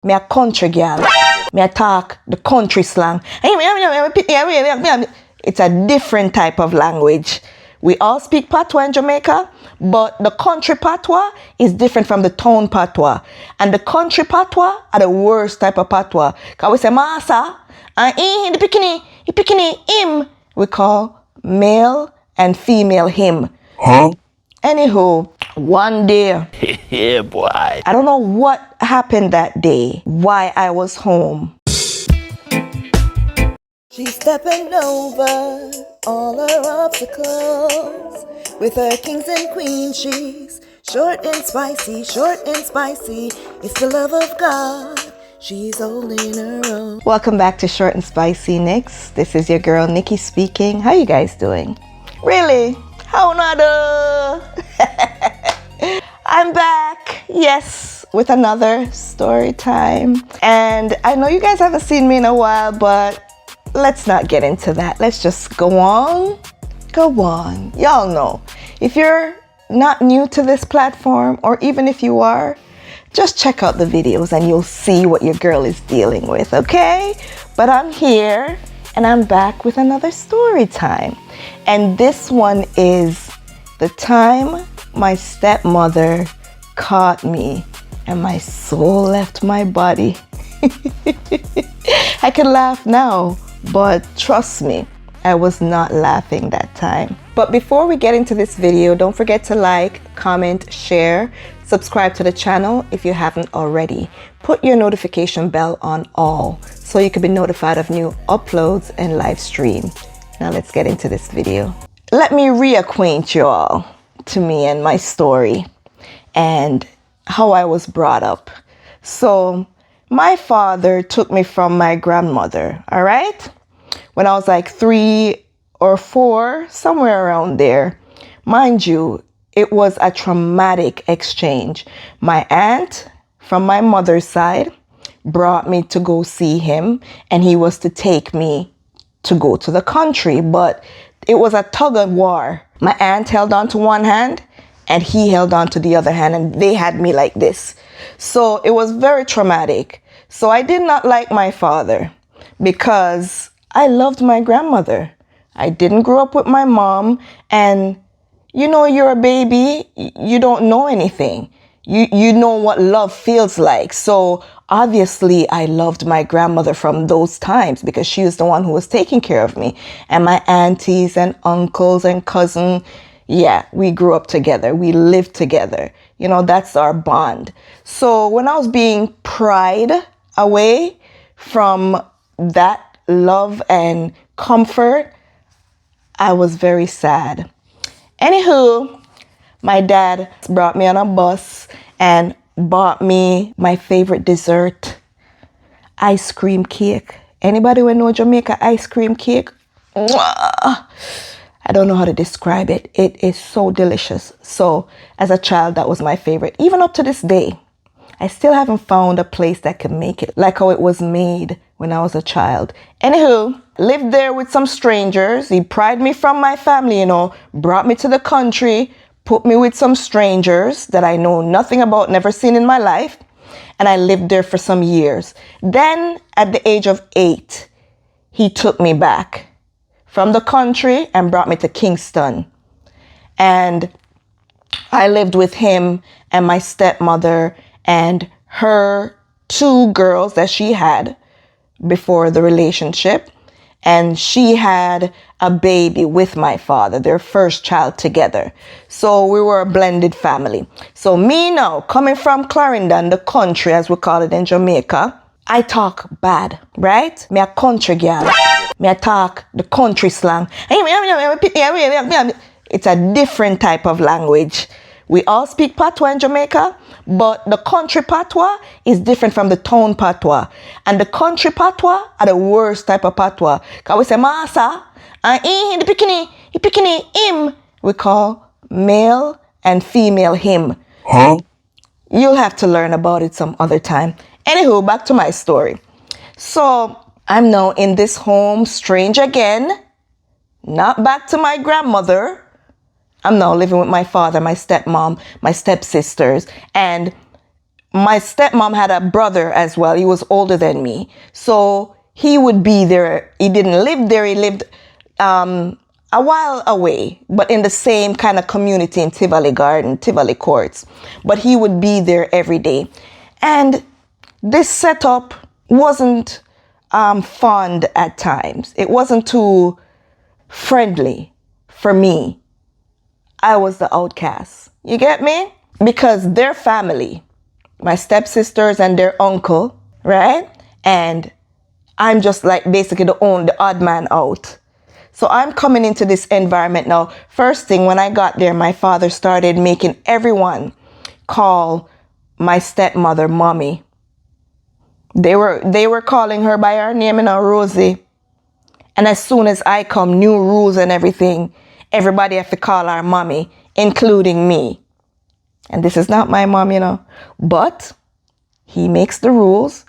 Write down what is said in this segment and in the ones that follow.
Me a country girl. Me a talk the country slang. It's a different type of language. We all speak patois in Jamaica, but the country patois is different from the town patois. And the country patois are the worst type of patois. Because we say masa, and the pikini, him. We call male and female him. Huh? Anywho, one day, Yeah, boy. I don't know what happened that day, why I was home. She's stepping over all her obstacles. With her kings and queens, she's short and spicy, short and spicy. It's the love of God, she's holding her own. Welcome back to Short and Spicy Nikks. This is your girl Nikki speaking. How you guys doing? Really? How nada? I'm back, yes, with another story time. And I know you guys haven't seen me in a while, but let's not get into that. Let's just go on. Y'all know, if you're not new to this platform, or even if you are, just check out the videos and you'll see what your girl is dealing with, okay? But I'm here and I'm back with another story time. And this one is the time my stepmother caught me and my soul left my body. I can laugh now, but trust me, I was not laughing that time. But before we get into this video, don't forget to like, comment, share, subscribe to the channel if you haven't already. Put your notification bell on all so you can be notified of new uploads and live stream. Now let's get into this video. Let me reacquaint you all to me and my story and how I was brought up. So my father took me from my grandmother, all right? When I was like 3 or 4, somewhere around there. Mind you, it was a traumatic exchange. My aunt from my mother's side brought me to go see him, and he was to take me to go to the country, but it was a tug of war. My aunt held on to one hand and he held on to the other hand, and they had me like this. So it was very traumatic. So I did not like my father because I loved my grandmother. I didn't grow up with my mom, and you know, you're a baby, you don't know anything. You know what love feels like. So obviously I loved my grandmother from those times because she was the one who was taking care of me. And my aunties and uncles and cousin, yeah, we grew up together. We lived together. You know, that's our bond. So when I was being pried away from that love and comfort, I was very sad. Anywho, my dad brought me on a bus and bought me my favorite dessert, ice cream cake. Anybody who know Jamaica ice cream cake? Mwah! I don't know how to describe it. It is so delicious. So as a child, that was my favorite. Even up to this day, I still haven't found a place that can make it like how it was made when I was a child. Anywho, lived there with some strangers. He pried me from my family, you know, brought me to the country, put me with some strangers that I know nothing about, never seen in my life. And I lived there for some years. Then at the age of 8, he took me back from the country and brought me to Kingston. And I lived with him and my stepmother and her 2 girls that she had before the relationship. And she had a baby with my father, their first child together. So we were a blended family. So me now, coming from Clarendon, the country as we call it in Jamaica, I talk bad, right? Me a country girl. Me a talk the country slang. It's a different type of language. We all speak patois in Jamaica, but the country patois is different from the town patois. And the country patois are the worst type of patois. Because we say masa, and the pikini, him. We call male and female him. Huh? You'll have to learn about it some other time. Anywho, back to my story. So I'm now in this home, strange again, not back to my grandmother. I'm now living with my father, my stepmom, my stepsisters, and my stepmom had a brother as well. He was older than me. So he would be there. He didn't live there. He lived a while away, but in the same kind of community in Tivoli Garden, Tivoli Courts. But he would be there every day. And this setup wasn't fond at times. It wasn't too friendly for me. I was the outcast. You get me? Because their family, my stepsisters and their uncle, right? And I'm just like basically the odd man out. So I'm coming into this environment now. First thing, when I got there, my father started making everyone call my stepmother mommy. They were calling her by her name, Rosie. And as soon as I come, new rules and everything, everybody have to call her mommy, including me. And this is not my mom, but he makes the rules.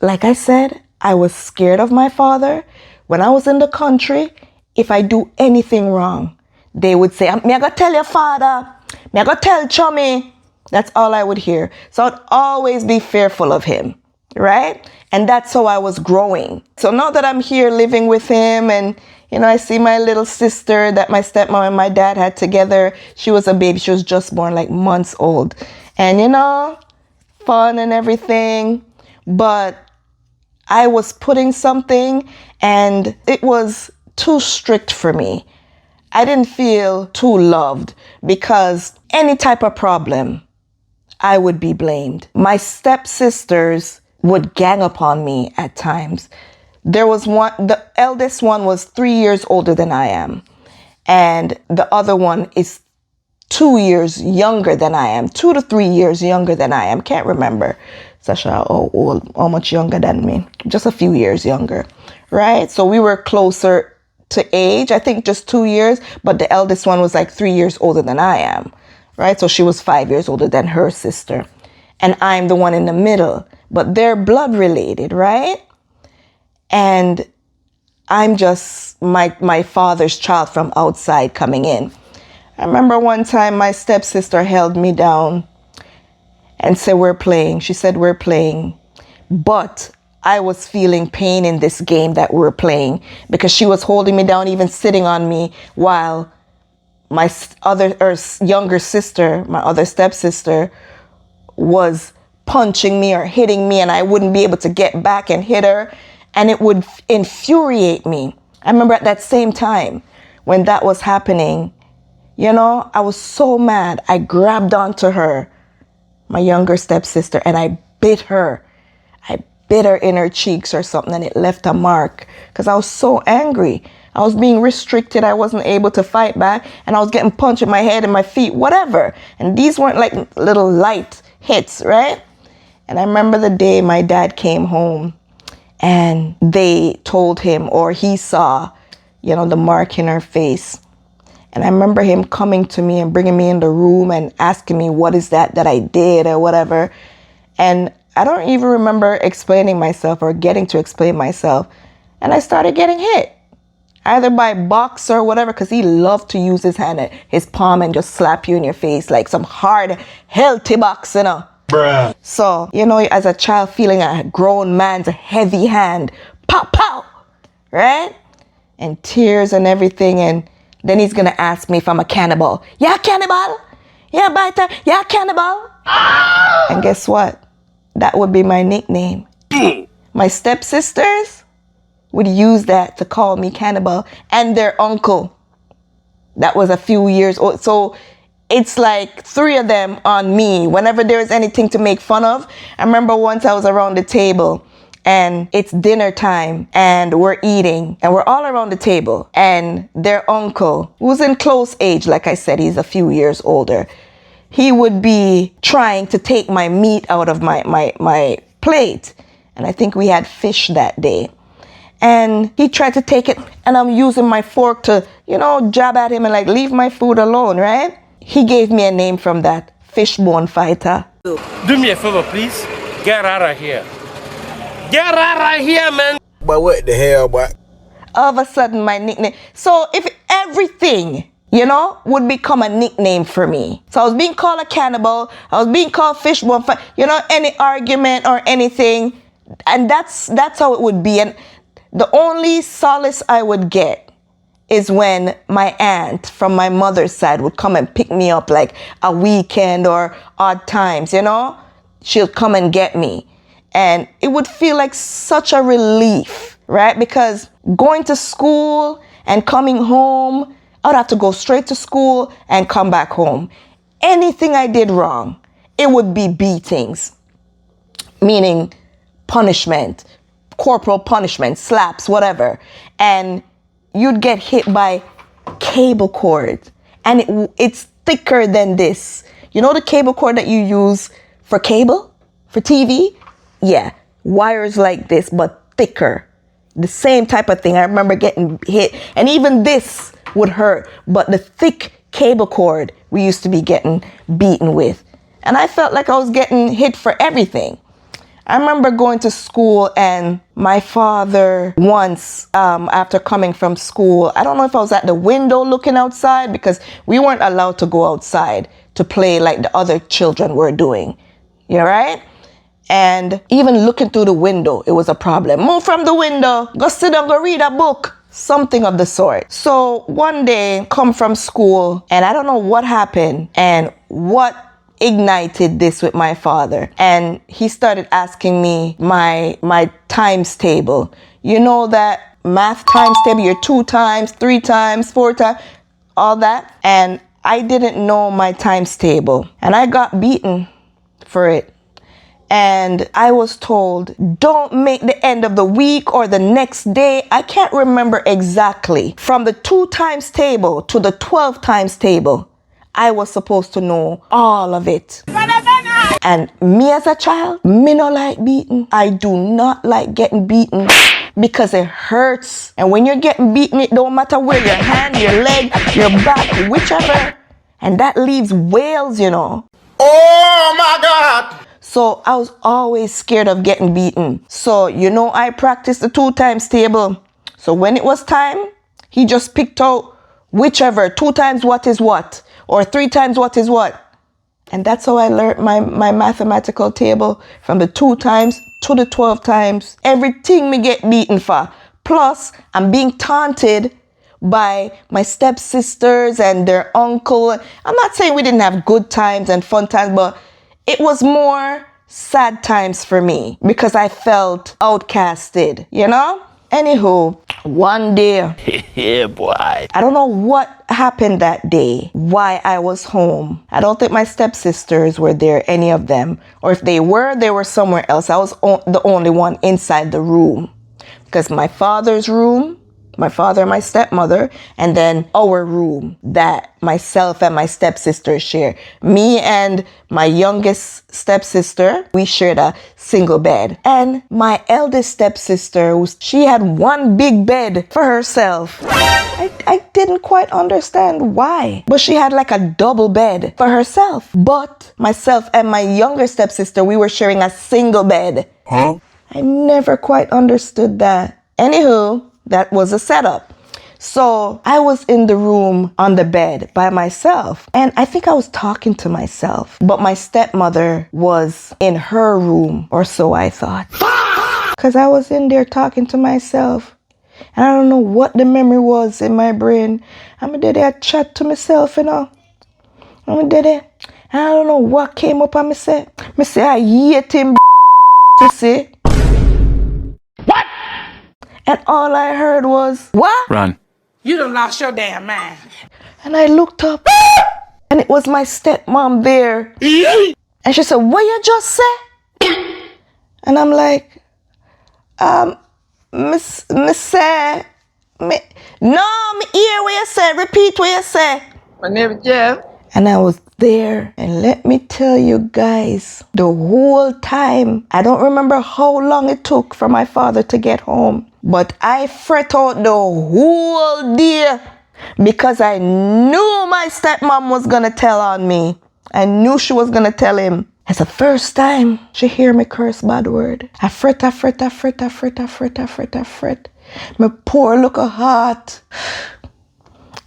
Like I said, I was scared of my father. When I was in the country, if I do anything wrong, they would say, me I go tell your father, me I go tell Chummy. That's all I would hear. So I'd always be fearful of him, right? And that's how I was growing. So now that I'm here living with him and, I see my little sister that my stepmom and my dad had together. She was a baby. She was just born, like months old. And, fun and everything. But I was putting something and it was too strict for me. I didn't feel too loved because any type of problem, I would be blamed. My stepsisters would gang upon me at times. There was one, the eldest one was 3 years older than I am. And the other one is 2 years younger than I am, 2 to 3 years younger than I am. Can't remember, Sasha, how much younger than me. Just a few years younger, right? So we were closer to age, I think just 2 years, but the eldest one was like 3 years older than I am, right? So she was 5 years older than her sister. And I'm the one in the middle, but they're blood related, right? And I'm just my father's child from outside coming in. I remember one time my stepsister held me down and said, we're playing. She said, we're playing. But I was feeling pain in this game that we're playing because she was holding me down, even sitting on me, while my younger sister, my other stepsister, was punching me or hitting me, and I wouldn't be able to get back and hit her. And it would infuriate me. I remember at that same time when that was happening, I was so mad. I grabbed onto her, my younger stepsister, and I bit her. I bit her in her cheeks or something, and it left a mark because I was so angry. I was being restricted. I wasn't able to fight back, and I was getting punched in my head and my feet, whatever. And these weren't like little light hits, right? And I remember the day my dad came home and they told him, or he saw, the mark in her face. And I remember him coming to me and bringing me in the room and asking me, what is that I did or whatever. And I don't even remember explaining myself or getting to explain myself. And I started getting hit, either by box or whatever, because he loved to use his hand, his palm, and just slap you in your face like some hard, healthy box, Bruh. So, as a child, feeling a grown man's heavy hand, pow, pow, right? And tears and everything. And then he's going to ask me if I'm a cannibal. Yeah, cannibal? Yeah, biter? Yeah, cannibal? And guess what? That would be my nickname. My stepsisters would use that to call me cannibal, and their uncle. That was a few years old. So it's like 3 of them on me whenever there's anything to make fun of. I remember once I was around the table and it's dinner time and we're eating and we're all around the table, and their uncle, who's in close age, like I said, he's a few years older, he would be trying to take my meat out of my plate. And I think we had fish that day. And he tried to take it, and I'm using my fork to, jab at him and like, leave my food alone, right? He gave me a name from that, Fishbone Fighter. Do me a favor, please. Get out of here. Get out of here, man. But what the hell, boy? All of a sudden, my nickname. So if everything, you know, would become a nickname for me. So I was being called a cannibal. I was being called fishbone, you know, any argument or anything. And that's how it would be. And the only solace I would get is when my aunt from my mother's side would come and pick me up like a weekend or odd times, you know. She'll come and get me. And it would feel like such a relief, right? Because going to school and coming home, I would have to go straight to school and come back home. Anything I did wrong, it would be beatings, meaning punishment, corporal punishment, slaps, whatever. And you'd get hit by cable cord. And it's thicker than this. You know the cable cord that you use for cable? For TV? Yeah, wires like this, but thicker. The same type of thing. I remember getting hit. And even this would hurt. But the thick cable cord we used to be getting beaten with. And I felt like I was getting hit for everything. I remember going to school and my father once, after coming from school, I don't know if I was at the window looking outside because we weren't allowed to go outside to play like the other children were doing. You know, right? And even looking through the window, it was a problem. Move from the window, go sit down, go read a book, something of the sort. So one day, come from school, and I don't know what happened and what ignited this with my father. And he started asking me my times table. You know that math times table, your 2 times, 3 times, 4 times, all that. And I didn't know my times table. And I got beaten for it. And I was told, don't make the end of the week or the next day. I can't remember exactly. From the 2 times table to the 12 times table, I was supposed to know all of it. And me as a child, me no like beaten. I do not like getting beaten because it hurts. And when you're getting beaten, it don't matter where your hand, your leg, your back, whichever. And that leaves wales, you know. Oh my God! So I was always scared of getting beaten. So, you know, I practiced the 2 times table. So when it was time, he just picked out whichever, 2 times what is what, or 3 times what is what. And that's how I learned my mathematical table, from the 2 times to the 12 times. Everything me get beaten for. Plus, I'm being taunted by my stepsisters and their uncle. I'm not saying we didn't have good times and fun times, but it was more sad times for me because I felt outcasted, you know? Anywho, one day, Yeah, boy. I don't know what happened that day, why I was home. I don't think my stepsisters were there, any of them. Or if they were somewhere else. I was the only one inside the room. Because my father's room, my father and my stepmother, and then our room that myself and my stepsister share. Me and my youngest stepsister, we shared a single bed. And my eldest stepsister, she had one big bed for herself. I didn't quite understand why. But she had like a double bed for herself. But myself and my younger stepsister, we were sharing a single bed. Huh? I never quite understood that. Anywho, that was a setup. So I was in the room on the bed by myself. And I think I was talking to myself. But my stepmother was in her room, or so I thought. Because I was in there talking to myself. And I don't know what the memory was in my brain. I'm did I chat to myself, you know. I'm did it. And I don't know what came up and me say, I hate him, you see. What? And all I heard was, what? Run. You done lost your damn mind. And I looked up and it was my stepmom there. And she said, what you just say? And I'm like, me say, no, me hear what you say, repeat what you say. My name is Jeff. And I was there. And let me tell you guys, the whole time, I don't remember how long it took for my father to get home. But I fret out the whole day because I knew my stepmom was going to tell on me. I knew she was going to tell him. It's the first time she hear me curse bad word. I fret. My poor little heart.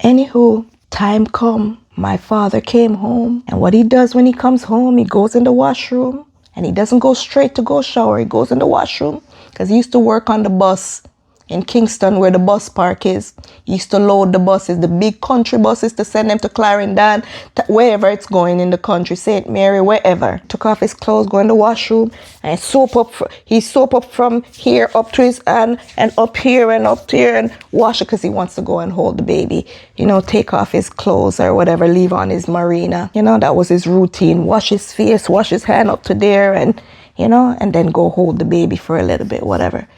Anywho, time come, my father came home, and what he does when he comes home, he goes in the washroom, and he doesn't go straight to go shower. He goes in the washroom because he used to work on the bus in Kingston where the bus park is. He used to load the buses, the big country buses, to send them to Clarendon, wherever it's going in the country, St. Mary, wherever. Took off his clothes, go in the washroom, and he soap up from here up to his hand, and up here and up here, and wash it because he wants to go and hold the baby. You know, take off his clothes or whatever, leave on his marina. You know, that was his routine. Wash his face, wash his hand up to there, and, you know, and then go hold the baby for a little bit, whatever.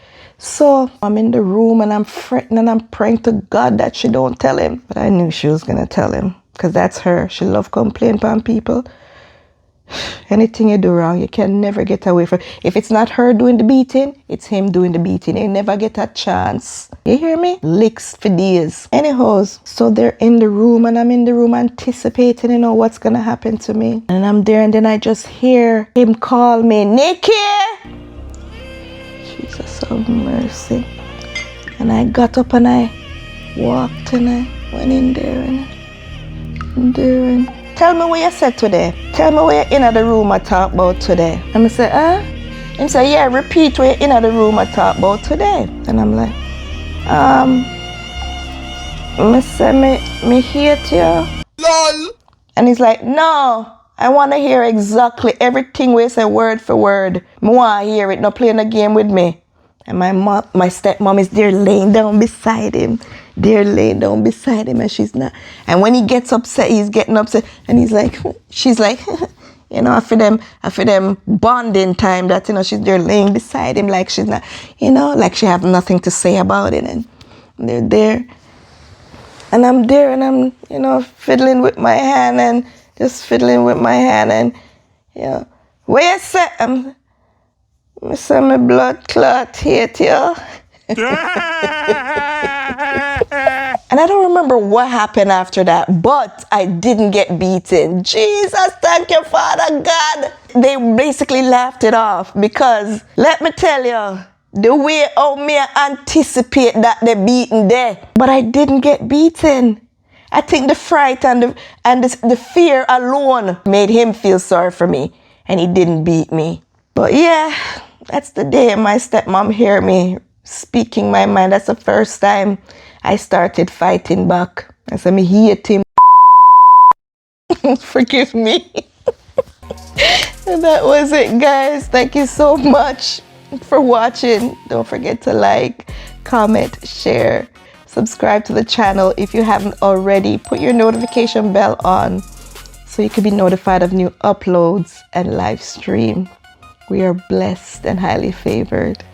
So I'm in the room and I'm fretting and I'm praying to God that she don't tell him. But I knew she was going to tell him because that's her. She love complain upon people. Anything you do wrong, you can never get away from it. If it's not her doing the beating, it's him doing the beating. You never get a chance. You hear me? Licks for days. Anyhows, so they're in the room and I'm in the room anticipating, you know, what's going to happen to me. And I'm there and then I just hear him call me, Nikki! Jesus have mercy. And I got up and I walked and I went in there and tell me what you said today. Tell me what you're in the room I talk about today. And I say, huh? He say, yeah, repeat what you're in the room I talk about today. And I'm like, I say, me hate you. LOL. And he's like, no. I want to hear exactly everything we say word for word. I want to hear it, not playing a game with me. And my stepmom is there laying down beside him. They're laying down beside him and she's not. And when he gets upset, he's getting upset. And he's like, she's like, you know, after them bonding time that, you know, she's there laying beside him like she's not, you know, like she have nothing to say about it. And they're there. And I'm there and I'm, you know, fiddling with my hand and just fiddling with my hand and, you know, where you say? I say my blood clot hate you. And I don't remember what happened after that, but I didn't get beaten. Jesus, thank you, Father God. They basically laughed it off because, let me tell you, the way how me anticipate that they beaten there, but I didn't get beaten. I think the fright and the fear alone made him feel sorry for me, and he didn't beat me. But yeah, that's the day my stepmom heard me speaking my mind. That's the first time I started fighting back. I said, me hate him. Forgive me. And that was it, guys. Thank you so much for watching. Don't forget to like, comment, share. Subscribe to the channel if you haven't already. Put your notification bell on so you can be notified of new uploads and live stream. We are blessed and highly favored.